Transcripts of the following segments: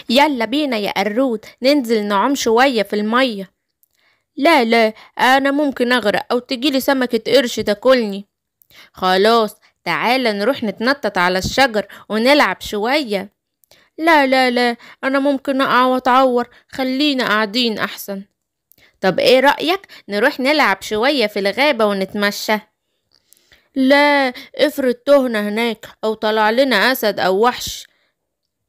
يلا بينا يا قرود ننزل نعوم شوية في المية. لا لا، أنا ممكن أغرق أو تجيلي سمكة قرش تاكلني. خلاص، تعالى نروح نتنطط على الشجر ونلعب شوية. لا لا لا، أنا ممكن أقع وأتعور، خلينا قاعدين أحسن. طب إيه رأيك نروح نلعب شوية في الغابة ونتمشى؟ لا، افرض تهنا هناك أو طلع لنا أسد أو وحش.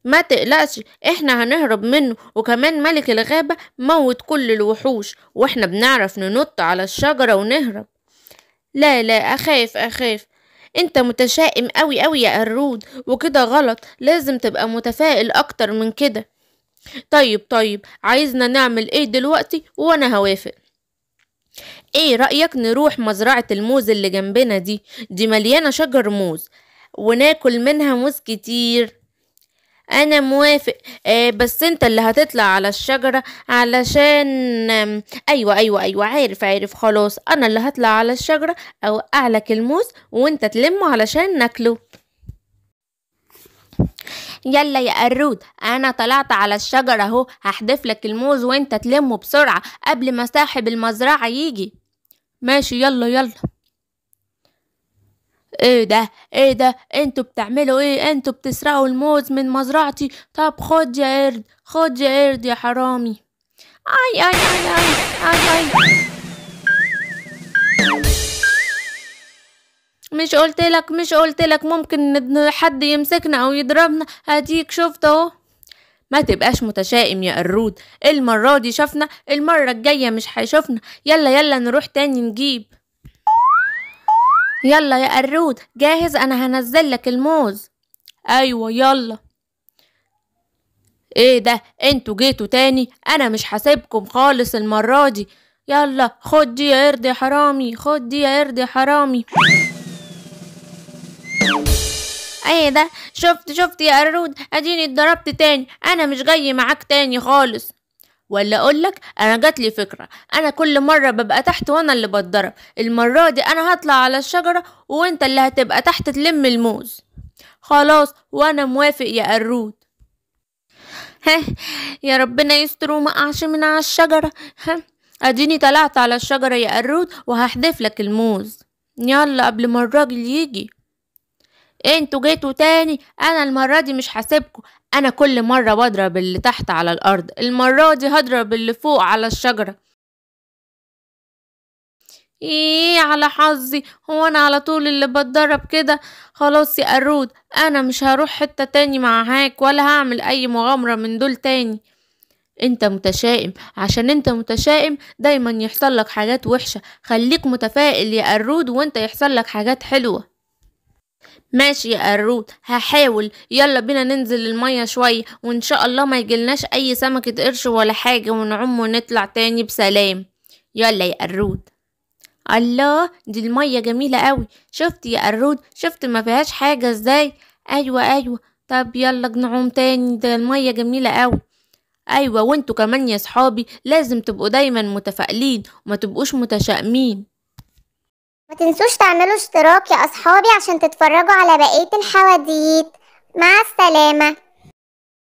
ما تقلقش، احنا هنهرب منه، وكمان ملك الغابة موت كل الوحوش واحنا بنعرف ننط على الشجرة ونهرب. لا لا، أخاف. انت متشائم قوي يا قرود، وكده غلط، لازم تبقى متفائل اكتر من كده. طيب، عايزنا نعمل ايه دلوقتي وانا هوافق. ايه رأيك نروح مزرعة الموز اللي جنبنا دي مليانة شجر موز، وناكل منها موز كتير. انا موافق. بس انت اللي هتطلع على الشجرة علشان ايوه عارف خلاص، انا اللي هطلع على الشجرة اوقع لك الموز وانت تلمه علشان ناكله. يلا يا قرود، انا طلعت على الشجرة اهو، هحدف لك الموز وانت تلمه بسرعة قبل ما صاحب المزرعة يجي. ماشي، يلا. ايه ده انتوا بتعملوا ايه؟ انتوا بتسرقوا الموز من مزرعتي. طب خد يا قرد يا حرامي. اي. مش قلتلك ممكن حد يمسكنا او يضربنا؟ هديك شفت اهو. ما تبقاش متشائم يا قرود، المرة دي شفنا، المرة الجاية مش هيشوفنا. يلا نروح تاني نجيب. يلا يا قرود، جاهز؟ انا هنزل لك الموز. ايوه يلا. ايه ده انتوا جيتوا تاني؟ انا مش هسيبكم خالص المرة دي. يلا خد دي يا قرد يا حرامي، خد دي يا قرد يا حرامي. ايه ده؟ شفت يا قرود، اديني اتضربت تاني، انا مش جاي معاك تاني خالص. ولا اقولك، انا جاتلي فكرة، انا كل مرة ببقى تحت وانا اللي بتضرب، المرة دي انا هطلع على الشجرة وانت اللي هتبقى تحت تلم الموز. خلاص، وانا موافق يا قرود. ها، يا ربنا يستر وما اقعش من على الشجرة. ها، اديني طلعت على الشجرة يا قرود وهحدف لك الموز. يلا قبل ما الراجل يجي. انتوا جيتوا تاني، انا المرة دي مش هسيبكوا، انا كل مرة بضرب اللي تحت على الارض، المرة دي هضرب اللي فوق على الشجرة. ايه على حظي، هو انا على طول اللي بتدرب كده؟ خلاص يا قرود، انا مش هروح حتة تاني معاك ولا هعمل اي مغامرة من دول تاني. انت متشائم، عشان انت متشائم دايما يحصل لك حاجات وحشة، خليك متفائل يا قرود وانت يحصل لك حاجات حلوة. ماشي يا قرود، هحاول. يلا بينا ننزل المية شوية، وان شاء الله ما يجيلناش اي سمكة قرش ولا حاجة، ونعوم ونطلع تاني بسلام. يلا يا قرود. الله، دي المية جميلة قوي. شفت يا قرود؟ شفت ما فيهاش حاجة ازاي؟ ايوه. طب يلا نعوم تاني، ده المية جميلة قوي. ايوه، وانتوا كمان يا صحابي لازم تبقوا دايما متفائلين وما تبقوش متشائمين. ما تنسوش تعملوا اشتراك يا أصحابي عشان تتفرجوا على بقية الحواديت. مع السلامة.